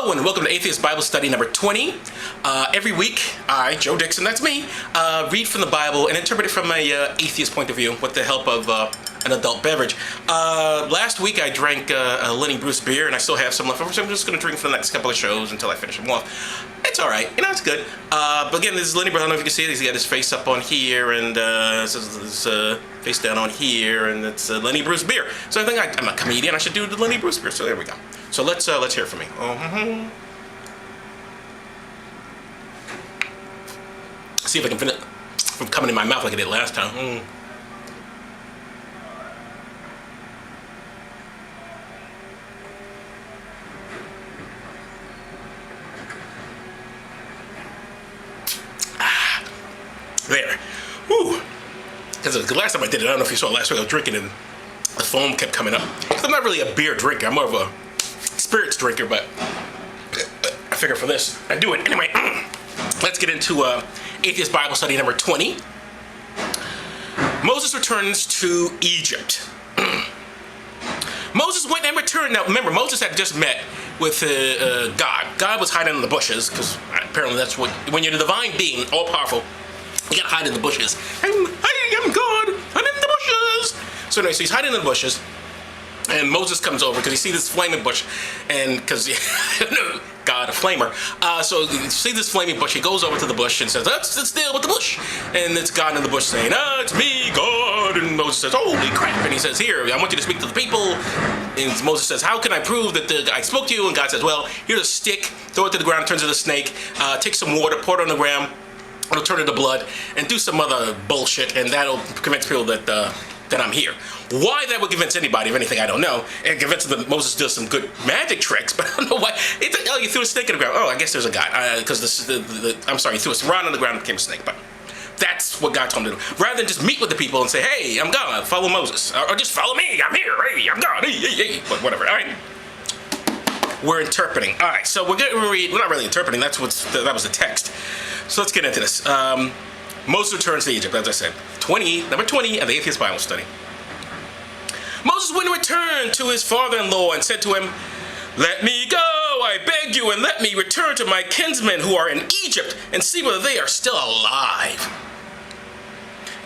Hello and welcome to Atheist Bible Study number 20. Every week, I, Joe Dixon, that's me, read from the Bible and interpret it from a atheist point of view with the help of an adult beverage. Last week I drank a Lenny beer and I still have some left over, so I'm just going to drink for the next couple of shows until I finish them off. It's alright, it's good. But again, this is Lenny I don't know if you can see it. He's got his face up on here and his face down on here, and it's Lenny beer. So I think I'm a comedian, I should do the Lenny beer, so there we go. So let's hear from me. See if I can finish from coming in my mouth like I did last time. There. Woo. Because the last time I did it, I don't know if you saw last week, I was drinking and the foam kept coming up. I'm not really a beer drinker. I'm more of a spirits drinker, but I figure for this, I do it. Anyway, let's get into Atheist Bible Study number 20. Moses returns to Egypt. Moses went and returned. Now, remember, Moses had just met with God. God was hiding in the bushes, because apparently that's what, when you're the divine being, all-powerful, you gotta hide in the bushes. I'm God, I'm in the bushes. So anyway, so he's hiding in the bushes, and Moses comes over because he sees this flaming bush, and because God, a flamer. So you see this flaming bush, he goes over to the bush and says, let's deal with the bush. And it's God in the bush saying, it's me, God. And Moses says, holy crap. And he says, here, I want you to speak to the people. And Moses says, how can I prove that I spoke to you? And God says, well, here's a stick, throw it to the ground, turns into a snake, take some water, pour it on the ground, it'll turn into blood, and do some other bullshit, and that'll convince people that I'm here. Why that would convince anybody of anything, I don't know. It convinces them that Moses does some good magic tricks, but I don't know why. You threw a snake in the ground. Oh, I guess there's a God. Because I'm sorry, you threw a rod on the ground and became a snake. But that's what God told him to do. Rather than just meet with the people and say, hey, I'm God, follow Moses. Or just follow me, I'm here, hey, I'm God, hey. But whatever, all right? We're interpreting. All right, so we're going to read, we're not really interpreting, that was the text. So let's get into this. Moses returns to Egypt, as I said. Number 20 of the Atheist Bible Study. Moses went and returned to his father-in-law and said to him, let me go, I beg you, and let me return to my kinsmen who are in Egypt and see whether they are still alive.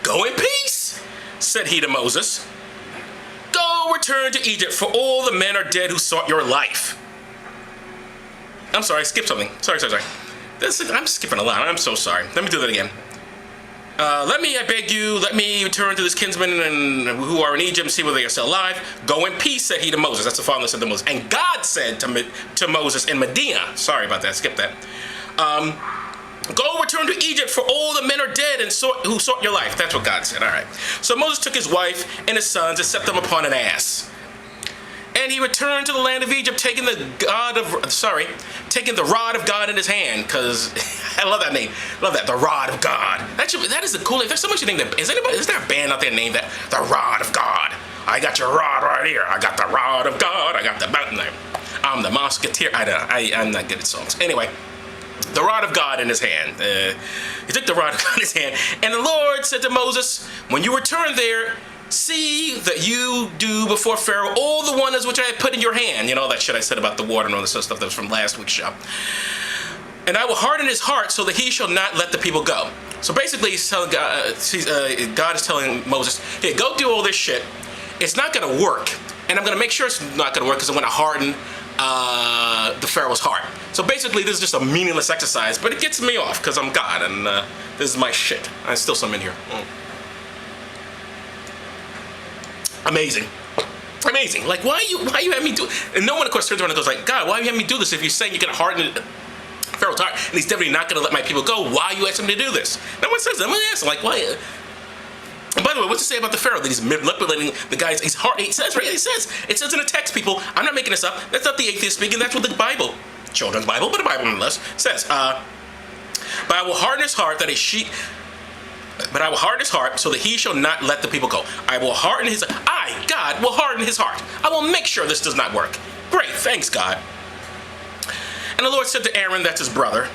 Go in peace, said he to Moses. Go return to Egypt, for all the men are dead who sought your life. I'm sorry, I skipped something. Sorry. I'm skipping a lot. I'm so sorry. Let me do that again. I beg you, let me return to this kinsmen who are in Egypt and see whether they are still alive. Go in peace, said he to Moses. That's the father said to Moses. And God said to Moses in Medina, sorry about that, skip that. Go return to Egypt, for all the men are dead and who sought your life. That's what God said, all right. So Moses took his wife and his sons and set them upon an ass. And he returned to the land of Egypt, taking the rod of God in his hand, because I love that name. Love that, the rod of God. That is the coolest. There's so much name that. Is there a band out there named that? The rod of God. I got your rod right here. I got the rod of God. I got the mountain there. I'm the musketeer. I'm not good at songs. Anyway, the rod of God in his hand. He took the rod of God in his hand, and the Lord said to Moses, when you return there, see that you do before Pharaoh all the wonders which I have put in your hand. You know, that shit I said about the water and all this other stuff that was from last week's show. And I will harden his heart so that he shall not let the people go. So basically, he's telling God is telling Moses, hey, go do all this shit. It's not going to work. And I'm going to make sure it's not going to work because I'm going to harden the Pharaoh's heart. So basically, this is just a meaningless exercise, but it gets me off because I'm God and this is my shit. There's still some in here. Amazing. Like, why you having me do it? And no one, of course, turns around and goes like, God, why are you having me do this if you're saying you're going to harden Pharaoh's heart and he's definitely not going to let my people go? Why are you asking me to do this? No one says that. I'm going to ask him, like, why? And by the way, what's it say about the Pharaoh? That he's manipulating the guy's his heart. It says in the text, people, I'm not making this up. That's not the atheist speaking. That's what the Bible, children's Bible, but the Bible nonetheless, says. But I will harden his heart so that he shall not let the people go. I, God, will harden his heart. I will make sure this does not work. Great, thanks, God. And the Lord said to Aaron, that's his brother,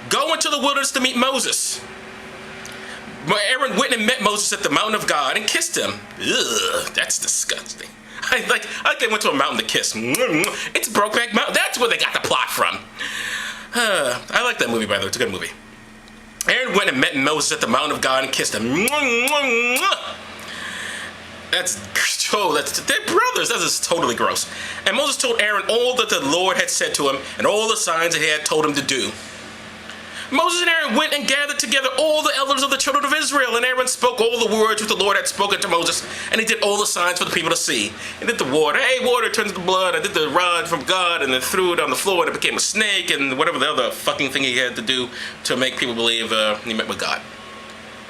go into the wilderness to meet Moses. Aaron went and met Moses at the mountain of God and kissed him. Ugh, that's disgusting. I like they went to a mountain to kiss. It's Brokeback Mountain. That's where they got the plot like that movie, by the way. It's a good movie. Aaron went and met Moses at the mountain of God and kissed him. They're brothers. That is totally gross. And Moses told Aaron all that the Lord had said to him and all the signs that he had told him to do. Moses and Aaron went and gathered together all the elders of the children of Israel, and Aaron spoke all the words which the Lord had spoken to Moses, and he did all the signs for the people to see. He did the water. Hey, water turns to blood. I did the rod from God, and then threw it on the floor, and it became a snake, and whatever the other fucking thing he had to do to make people believe he met with God.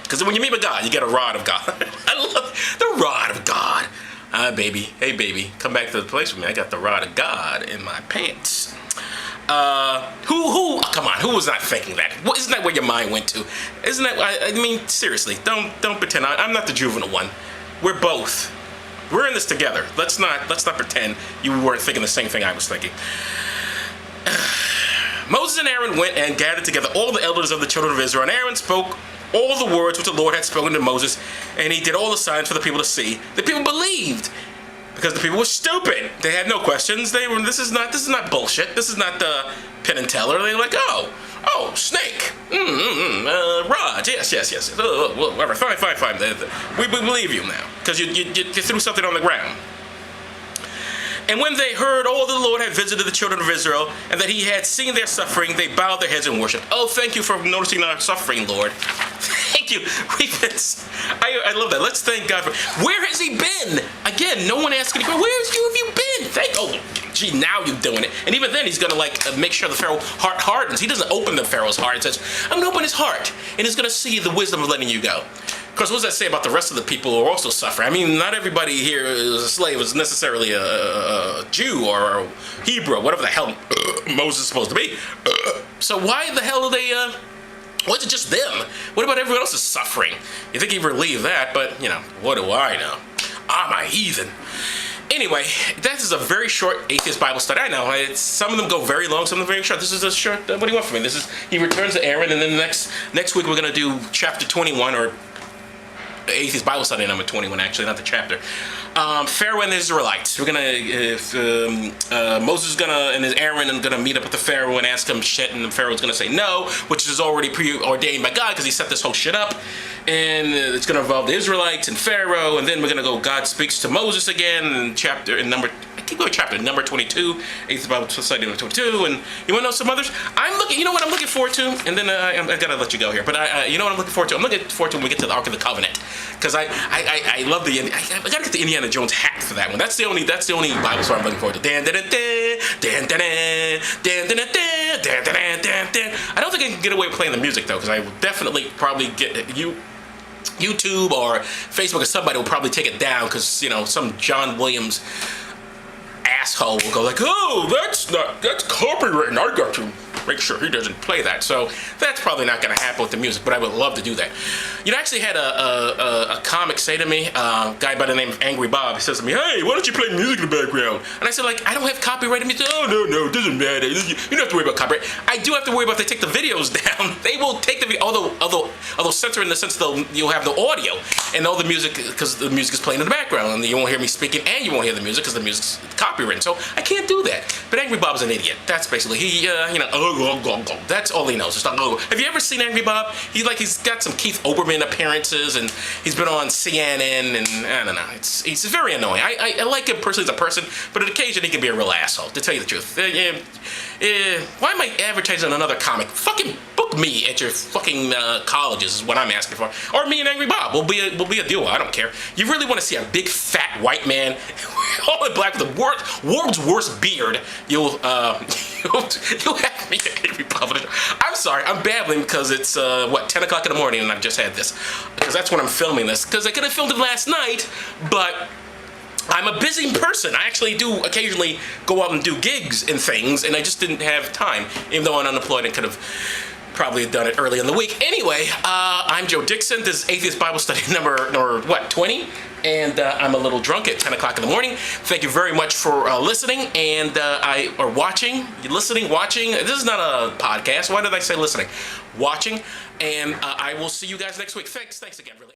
Because when you meet with God, you get a rod of God. I love the rod of God. Baby. Hey, baby. Come back to the place with me. I got the rod of God in my pants. Come on, who was not thinking that? Isn't that where your mind went to? Isn't that, I mean, seriously, don't pretend. I'm not the juvenile one. We're both. We're in this together. Let's not pretend you weren't thinking the same thing I was thinking. Moses and Aaron went and gathered together all the elders of the children of Israel, and Aaron spoke all the words which the Lord had spoken to Moses, and he did all the signs for the people to see. The people believed, because the people were stupid. They had no questions. This is not bullshit. This is not the Penn and Teller. They were like, oh, snake. Rod. Yes. Whatever. Fine. We believe you now, because you threw something on the ground. And when they heard all the Lord had visited the children of Israel, and that he had seen their suffering, they bowed their heads and worshipped. Oh, thank you for noticing our suffering, Lord. Thank you. I love that. Let's thank God for... Where has he been? Again, no one asked anybody, where have you been? Gee, now you're doing it. And even then, he's going to make sure the Pharaoh heart hardens. He doesn't open the Pharaoh's heart and says, I'm going to open his heart, and he's going to see the wisdom of letting you go. Of course, what does that say about the rest of the people who are also suffering? I mean, not everybody here is a slave, is necessarily a Jew or a Hebrew, or whatever the hell Moses is supposed to be. So why the hell are they, was it just them? What about everyone else is suffering? You think he'd relieve that, but, what do I know? I'm a heathen. Anyway, that is a very short atheist Bible study. I know, some of them go very long, some of them very short. This is a short, what do you want from me? He returns to Aaron, and then next week we're going to do chapter 21, or Atheist Bible study number 21, actually, not the chapter. Pharaoh and the Israelites. We're gonna, Moses is gonna, and Aaron are gonna meet up with the Pharaoh and ask him shit, and the Pharaoh's gonna say no, which is already preordained by God because he set this whole shit up. And it's gonna involve the Israelites and Pharaoh, and then we're gonna go, God speaks to Moses again in chapter number 22, Atheist Bible study number 22, and you wanna know some others? You know what I'm looking forward to? And then I gotta let you go here, but you know what I'm looking forward to? I'm looking forward to when we get to the Ark of the Covenant, because I love I gotta get the Indiana Jones hat for that one. That's the only Bible story I'm looking forward to. I don't think I can get away with playing the music though, because I will definitely probably get YouTube or Facebook or somebody will probably take it down, because some John Williams asshole will go like, oh, that's copyrighted. I got to make sure he doesn't play that. So that's probably not going to happen with the music, but I would love to do that. I actually had a comic say to me, a guy by the name of Angry Bob. He says to me, hey, why don't you play music in the background? And I said, I don't have copyrighted music. Oh, no, it doesn't matter. You don't have to worry about copyright. I do have to worry about if they take the videos down. They will take the video, although censor in the sense that you'll have the audio and all the music, because the music is playing in the background, and you won't hear me speaking, and you won't hear the music because the music's copywritten. So I can't do that. But Angry Bob's an idiot. That's basically, that's all he knows. It's like, have you ever seen Angry Bob? He's got some Keith Olbermann appearances, and he's been on CNN, and I don't know. He's very annoying. I like him personally as a person, but on occasion he can be a real asshole, to tell you the truth. Why am I advertising on another comic? Fucking book me at your fucking colleges is what I'm asking for. Or me and Angry Bob. We'll be a duo. I don't care. You really want to see a big fat white man, all in black with the world's worst beard? You'll have me at Angry Bob. I'm sorry. I'm babbling because it's 10 o'clock in the morning and I've just had this, because that's when I'm filming this. Because I could have filmed it last night, but I'm a busy person. I actually do occasionally go out and do gigs and things, and I just didn't have time, even though I'm unemployed and could have probably done it early in the week. Anyway, I'm Joe Dixon. This is Atheist Bible Study number 20? And I'm a little drunk at 10 o'clock in the morning. Thank you very much for listening and or watching. Listening, watching. This is not a podcast. Why did I say listening? Watching. And I will see you guys next week. Thanks again, really.